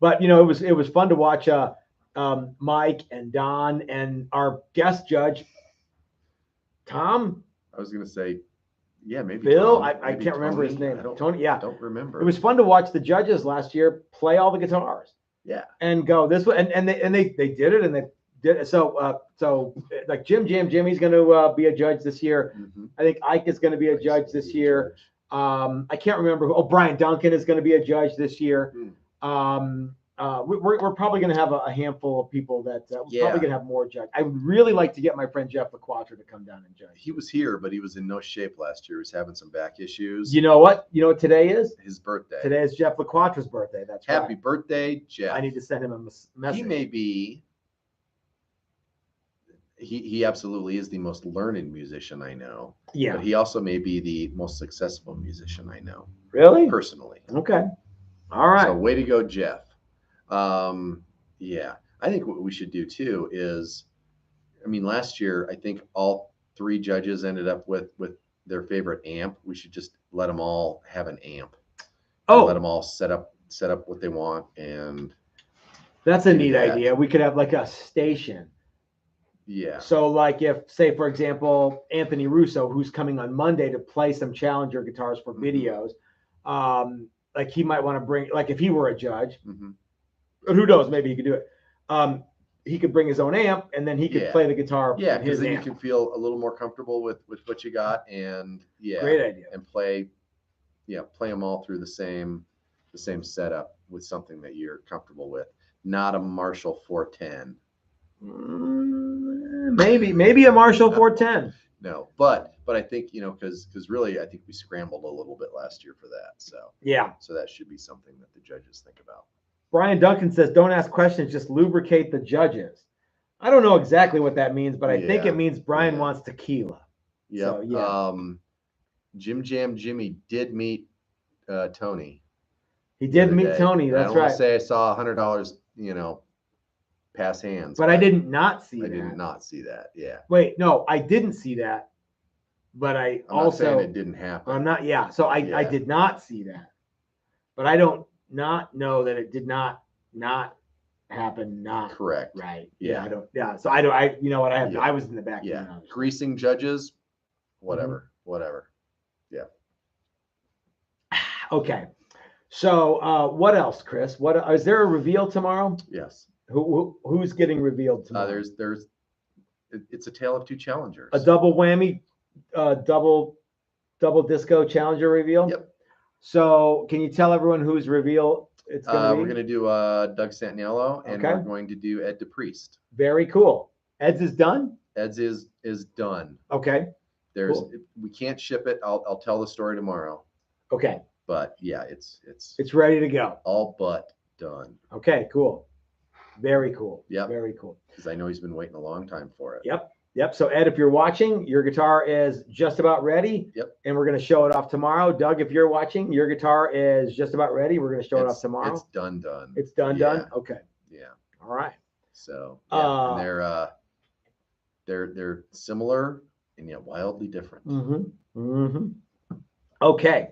But it was fun to watch Mike and Don and our guest judge Tom. I was gonna say, maybe Bill. Tom, I can't remember his name. Tony. Yeah, I don't remember. It was fun to watch the judges last year play all the guitars. Yeah. And go this way, and they did it, and they did it. So like Jimmy's going to be a judge this year. I think Ike is going to be a judge this year. I can't remember. Brian Duncan is going to be a judge this year. We're probably going to have a handful of people that we're probably going to have more judge. I would really like to get my friend Jeff LaQuatra to come down and judge. He was here, but he was in no shape last year. He was having some back issues. You know what? You know what today is? His birthday. Today is Jeff LaQuatra's birthday. That's Happy birthday, Jeff. I need to send him a message. He may be he absolutely is the most learned musician I know. Yeah. But he also may be the most successful musician I know. Really? Personally. Okay. All right. So way to go, Jeff. Yeah. I think what we should do too is, I mean, last year, I think all 3 judges ended up with their favorite amp. We should just let them all have an amp. Oh, let them all set up what they want. And that's a neat idea. We could have like a station. Yeah. So like if, say, for example, Anthony Russo, who's coming on Monday to play some Challenger guitars for videos, like he might want to bring, like if he were a judge, but who knows, maybe he could do it. He could bring his own amp and then he could play the guitar. Yeah, because then you can feel a little more comfortable with what you got, and great idea. And play them all through the same setup with something that you're comfortable with, not a Marshall 410. Maybe a Marshall 410. No, but I think, because really I think we scrambled a little bit last year for that. So so that should be something that the judges think about. Brian Duncan says, don't ask questions, just lubricate the judges. I don't know exactly what that means, but I think it means Brian wants tequila. Yeah. So, Jim Jam Jimmy did meet Tony. He did meet Tony. That's right. I don't want to say I saw $100, pass hands. But I did not see that. I did not see that. Yeah. Wait, no, I didn't see that. But I'm not saying it didn't happen. I'm not. Yeah. So I did not see that. But I don't not know that it did not happen. Not correct. Right. Yeah. I don't. Yeah. So I don't. I was in the back. Yeah. Greasing judges. Whatever. Yeah. Okay. So what else, Chris? What is there a reveal tomorrow? Yes. Who's getting revealed tomorrow? It's a tale of 2 challengers. A double whammy, double disco challenger reveal. Yep. So can you tell everyone whose reveal it's going to be? We're going to do Doug Santinello, and we're going to do Ed DePriest. Very cool. Ed's is done? Ed's is done. Okay. We can't ship it. I'll tell the story tomorrow. Okay. But yeah, it's ready to go. All but done. Okay, cool. Very cool. Yeah. Very cool. Because I know he's been waiting a long time for it. Yep. So Ed, if you're watching, your guitar is just about ready. Yep. And we're going to show it off tomorrow. Doug, if you're watching, your guitar is just about ready. We're going to show it off tomorrow. It's done. It's done. Okay. Yeah. All right. So and they're similar and yet wildly different. Okay.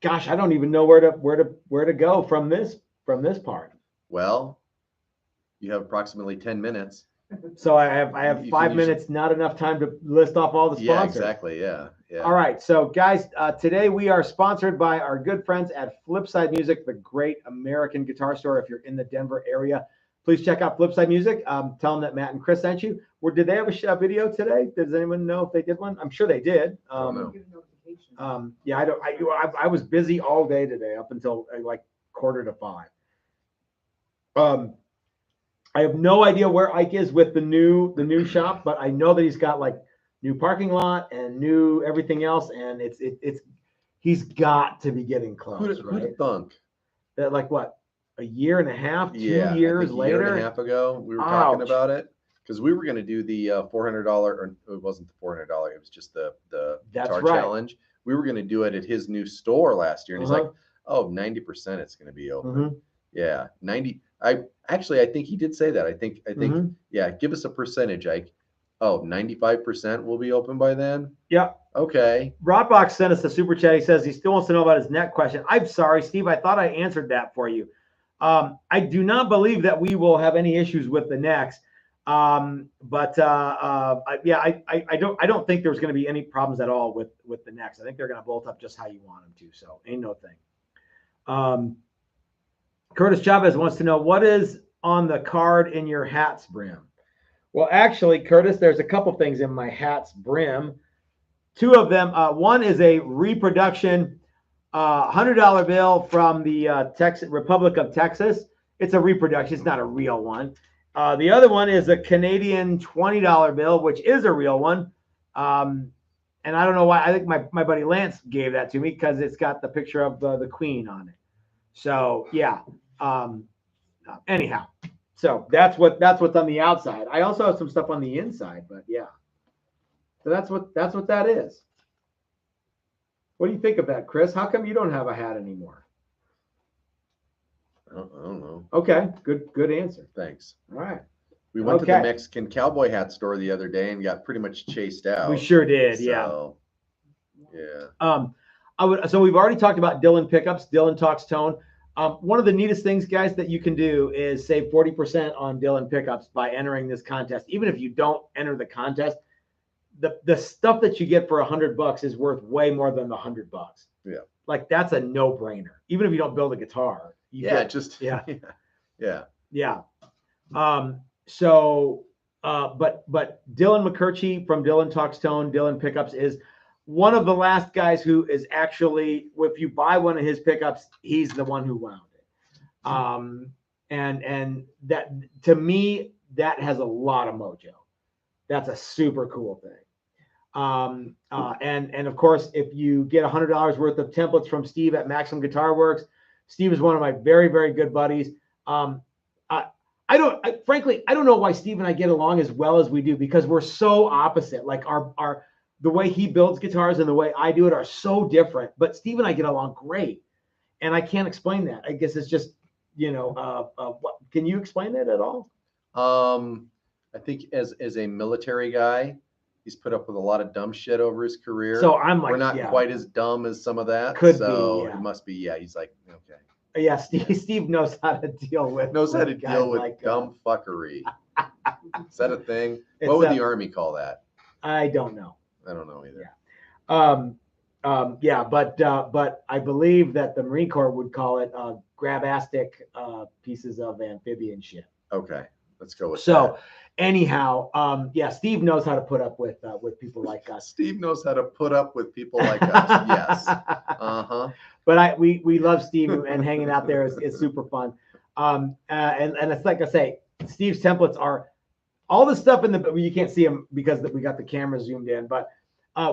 Gosh, I don't even know where to go from this part. Well, you have approximately 10 minutes. So I have 5 minutes, not enough time to list off all the sponsors. Yeah, exactly. Yeah. All right. So guys, today we are sponsored by our good friends at Flipside Music, the great American guitar store. If you're in the Denver area, please check out Flipside Music. Tell them that Matt and Chris sent you. Did they have a video today? Does anyone know if they did one? I'm sure they did. Yeah, I was busy all day today up until like 4:45. I have no idea where Ike is with the new shop, but I know that he's got like new parking lot and new everything else, and he's got to be getting close. Who'd thunk that? Like what? A year and a half, 2 years later, a year and a half ago, we were talking about it because we were going to do the $400, or it wasn't the $400, it was just the guitar challenge. We were going to do it at his new store last year, and he's like, "Oh, 90% it's going to be open." Yeah, 90. I think he did say that. I think yeah. Give us a percentage, Ike. Oh, 95% will be open by then. Yeah. Okay. Rockbox sent us a super chat. He says he still wants to know about his neck question. I'm sorry, Steve. I thought I answered that for you. I do not believe that we will have any issues with the necks. I don't think there's going to be any problems at all with the necks. I think they're going to bolt up just how you want them to. So ain't no thing. Curtis Chavez wants to know what is on the card in your hat's brim. Well, actually, Curtis, there's a couple things in my hat's brim. 2 of them. One is a reproduction $100 bill from the Republic of Texas. It's a reproduction. It's not a real one. The other one is a Canadian $20 bill, which is a real one. And I don't know why. I think my buddy Lance gave that to me because it's got the picture of the Queen on it. So yeah. Anyhow, So that's what's on the outside. I also have some stuff on the inside, but yeah. So that's what that is. What do you think of that, Chris? How come you don't have a hat anymore? I don't know. Okay, good answer. Thanks. All right. We went to the Mexican cowboy hat store the other day and got pretty much chased out. We sure did, so, yeah. So we've already talked about Dylan pickups. Dylan talks tone. One of the neatest things, guys, that you can do is save 40% on Dylan pickups by entering this contest. Even if you don't enter the contest, the stuff that you get for $100 is worth way more than the $100. Yeah. Like that's a no-brainer. Even if you don't build a guitar. Yeah. So, but Dylan McCurchie from Dylan Talks Tone, Dylan Pickups is one of the last guys who is actually, if you buy one of his pickups, he's the one who wound it. And that, to me, that has a lot of mojo. That's a super cool thing. And of course, if you get $100 worth of templates from Steve at Maximum Guitar Works, Steve is one of my very, very good buddies. Frankly, I don't know why Steve and I get along as well as we do, because we're so opposite. Like the way he builds guitars and the way I do it are so different, but Steve and I get along great. And I can't explain that. I guess it's just, what, can you explain that at all? I think as a military guy, he's put up with a lot of dumb shit over his career. So I'm like, we're not quite as dumb as some of that. Could so be, yeah. It must be, he's like, okay. Yeah, Steve knows how to deal with dumb fuckery. Is that a thing? What would the Army call that? I don't know. I don't know either. Yeah. But I believe that the Marine Corps would call it grabastic pieces of amphibian shit. Okay, let's go with that. So anyhow, Steve knows how to put up with people like us. Steve knows how to put up with people like us. Yes. But we love Steve, and hanging out there is super fun. And it's like I say, Steve's templates are all the stuff you can't see them because we got the camera zoomed in, but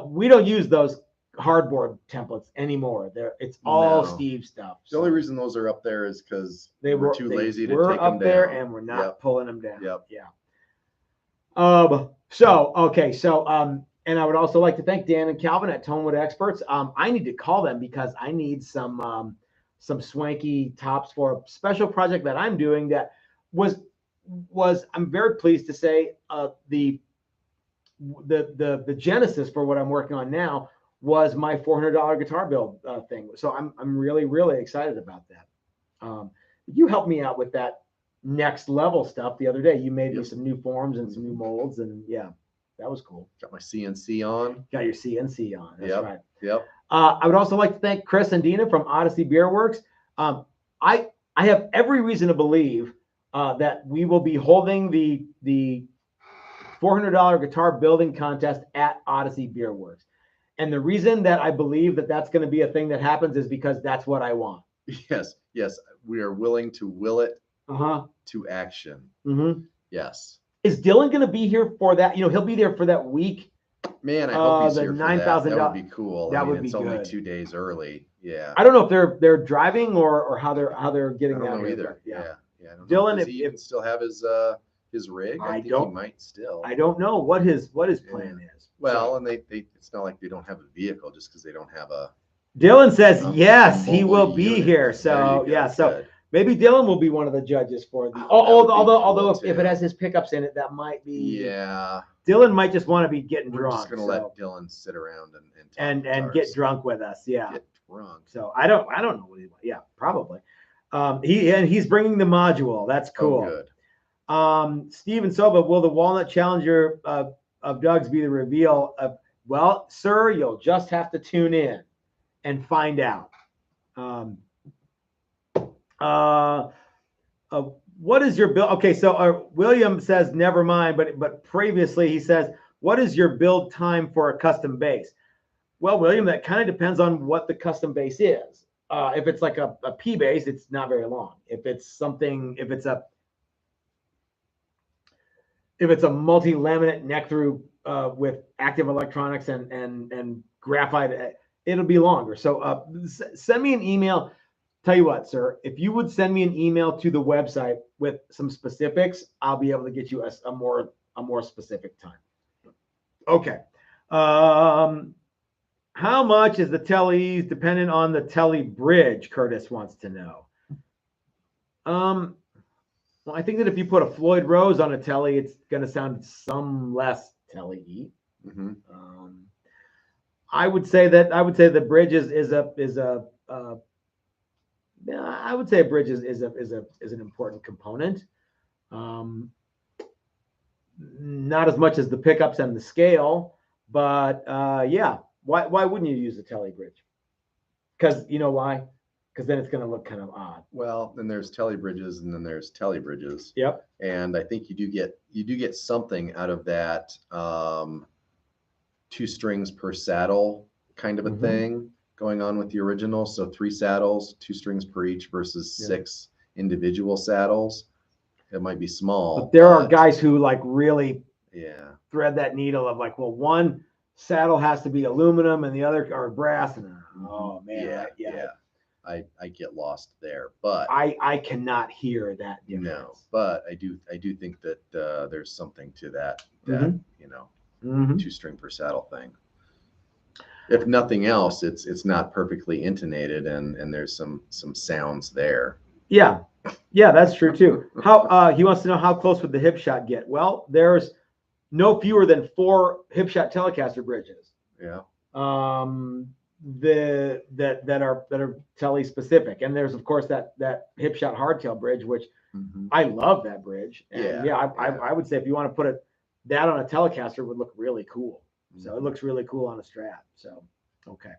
we don't use those hardboard templates anymore. It's all Steve stuff. The only reason those are up there is because we're too lazy to take them down. We're up there and we're not pulling them down. Yep. Yeah. And I would also like to thank Dan and Calvin at Tonewood Experts. I need to call them because I need some swanky tops for a special project that I'm doing that was I'm very pleased to say the genesis for what I'm working on now was my $400 guitar build thing. So I'm really, really excited about that. You helped me out with that next level stuff the other day. You made me some new forms and some new molds, and that was cool. Got my CNC on. Got your CNC on. That's right. Yep. I would also like to thank Chris and Dina from Odyssey Beer Works. I have every reason to believe that we will be holding the $400 guitar building contest at Odyssey Beer Works. And the reason that I believe that that's going to be a thing that happens is because that's what I want. Yes. We are willing to will it to action. Mm-hmm. Yes. Is Dylan going to be here for that? He'll be there for that week. Man, I hope he's here for that. That would be cool. That would be it's good. only 2 days early. Yeah. I don't know if they're driving or how they're getting I don't out know here. either. Yeah. I don't Dylan, know. Does he even still have his rig? I think he might still. I don't know what his plan is. Well, and it's not like they don't have a vehicle just because they don't have a. Dylan says yes, he will be here. So so good. Maybe Dylan will be one of the judges for the. Although if it has his pickups in it, that might be. Yeah. Dylan might just want to be getting drunk. We're just gonna let Dylan sit around and get drunk with us. Yeah. Get drunk. So I don't know what he wants. Yeah, probably. He's bringing the module. That's cool. Oh, good. Steven Soba, will the Walnut Challenger of Dawgs be the reveal? Well, sir, you'll just have to tune in and find out. What is your build? Okay, so William says never mind, but previously he says, what is your build time for a custom bass? Well, William, that kind of depends on what the custom bass is. If it's like a P bass, it's not very long. If it's a multi-laminate neck through with active electronics and graphite, it'll be longer. So send me an email. tell you what, sir, if you would send me an email to the website with some specifics, I'll be able to get you a more specific time. Okay. How much is the Telly's dependent on the Telly bridge? Curtis wants to know. Well, I think that if you put a Floyd Rose on a Telly, it's going to sound some less Telly-y. Mm-hmm. I would say the bridge is a I would say a bridge is an important component. Not as much as the pickups and the scale, but yeah. Why wouldn't you use a Telly bridge? Because you know why? Because then it's going to look kind of odd. Well, then there's Telly bridges, and then there's Telly bridges. Yep. And I think you do get something out of that 2 strings per saddle kind of a thing going on with the original. So 3 saddles, 2 strings per each versus 6 individual saddles. It might be small. But there are guys who like really thread that needle of like, well, one saddle has to be aluminum and the other are brass. And oh man, I get lost there, but I cannot hear that difference. No, but I do think that there's something to that you know, 2 string per saddle thing. If nothing else, it's not perfectly intonated and there's some sounds there. Yeah, that's true too. How he wants to know how close would the Hipshot get? Well, there's no fewer than 4 Hipshot Telecaster bridges. Yeah. That are Telly specific, and there's of course that Hipshot hardtail bridge, which I love that bridge. And I would say if you want to put that on a Telecaster, would look really cool. So it looks really cool on a Strat. So okay,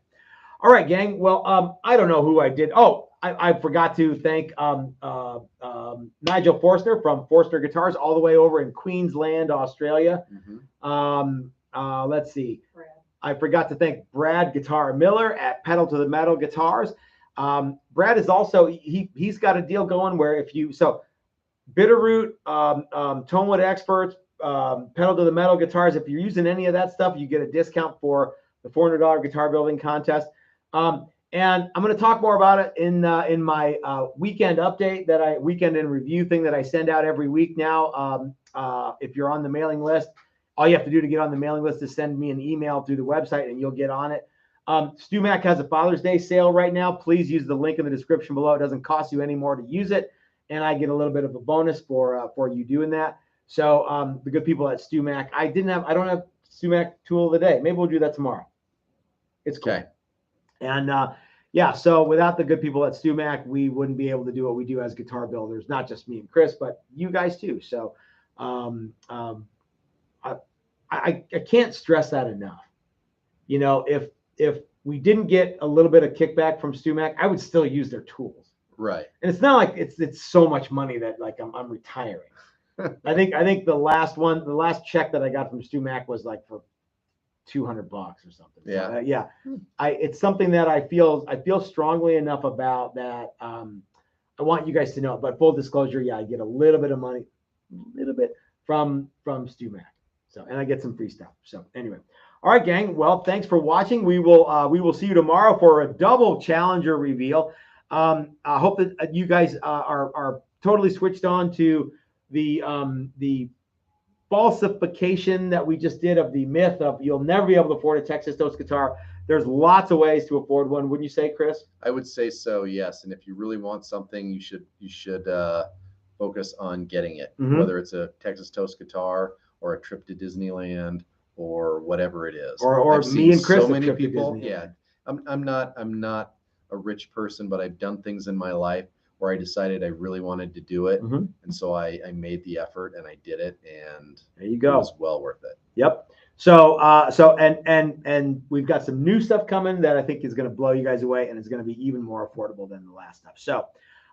all right, gang. Well, I don't know who I did. Oh, I forgot to thank Nigel Forster from Forster Guitars, all the way over in Queensland, Australia. Let's see. I forgot to thank Brad Guitar Miller at Pedal to the Metal Guitars. Brad is also he's got a deal going where if you Bitterroot, Tonewood Experts, Pedal to the Metal Guitars. If you're using any of that stuff, you get a discount for the $400 guitar building contest. And I'm going to talk more about it in my weekend update weekend in review thing that I send out every week now. If you're on the mailing list, all you have to do to get on the mailing list is send me an email through the website and you'll get on it. StewMac has a Father's Day sale right now. Please use the link in the description below. It doesn't cost you any more to use it. And I get a little bit of a bonus for you doing that. So the good people at StewMac, I don't have StewMac tool of the day. Maybe we'll do that tomorrow. It's cool. Okay. And so without the good people at StewMac, we wouldn't be able to do what we do as guitar builders, not just me and Chris, but you guys too. So I can't stress that enough. You know, if we didn't get a little bit of kickback from StewMac, I would still use their tools. Right. And it's not like it's so much money that like I'm retiring. I think the last check that I got from StewMac was like for $200 or something. Yeah. So, it's something that I feel strongly enough about that I want you guys to know. But full disclosure, I get a little bit of money, from StewMac. So, and I get some free stuff. So anyway, all right, gang. Well, thanks for watching. We will see you tomorrow for a double Challenger reveal. I hope that you guys are totally switched on to the falsification that we just did of the myth of you'll never be able to afford a Texas Toast guitar. There's lots of ways to afford one. Wouldn't you say, Chris? I would say so, yes. And if you really want something, you should focus on getting it, whether it's a Texas Toast guitar or a trip to Disneyland or whatever it is. Or me and Chris. So many people. Yeah, I'm not a rich person, but I've done things in my life where I decided I really wanted to do it. And so I made the effort and I did it, and there you go. It was well worth it. Yep. So and we've got some new stuff coming that I think is going to blow you guys away, and it's going to be even more affordable than the last stuff. So,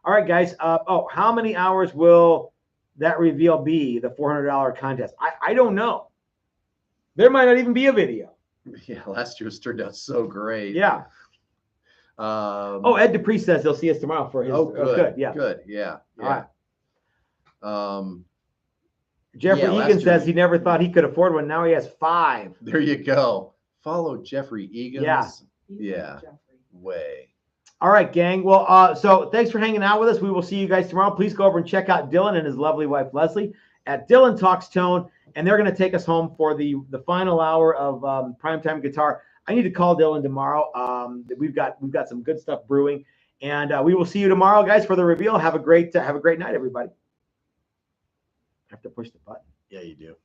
all right, guys. How many hours will that reveal be, the $400 contest? I don't know. There might not even be a video. Yeah, last year's turned out so great. Yeah. Ed Dupree says he'll see us tomorrow for his. Oh, good. Yeah. Good. Yeah. All right. Jeffrey Egan says he never thought he could afford one. Now he has 5. There you go. Follow Jeffrey Egan. Yeah. Yeah. Way. All right, gang. Well, so thanks for hanging out with us. We will see you guys tomorrow. Please go over and check out Dylan and his lovely wife Leslie at Dylan Talks Tone, and they're going to take us home for the final hour of Primetime Guitar. I need to call Dylan tomorrow. We've got some good stuff brewing, and we will see you tomorrow, guys, for the reveal. Have a great night, everybody. I have to push the button. Yeah, you do.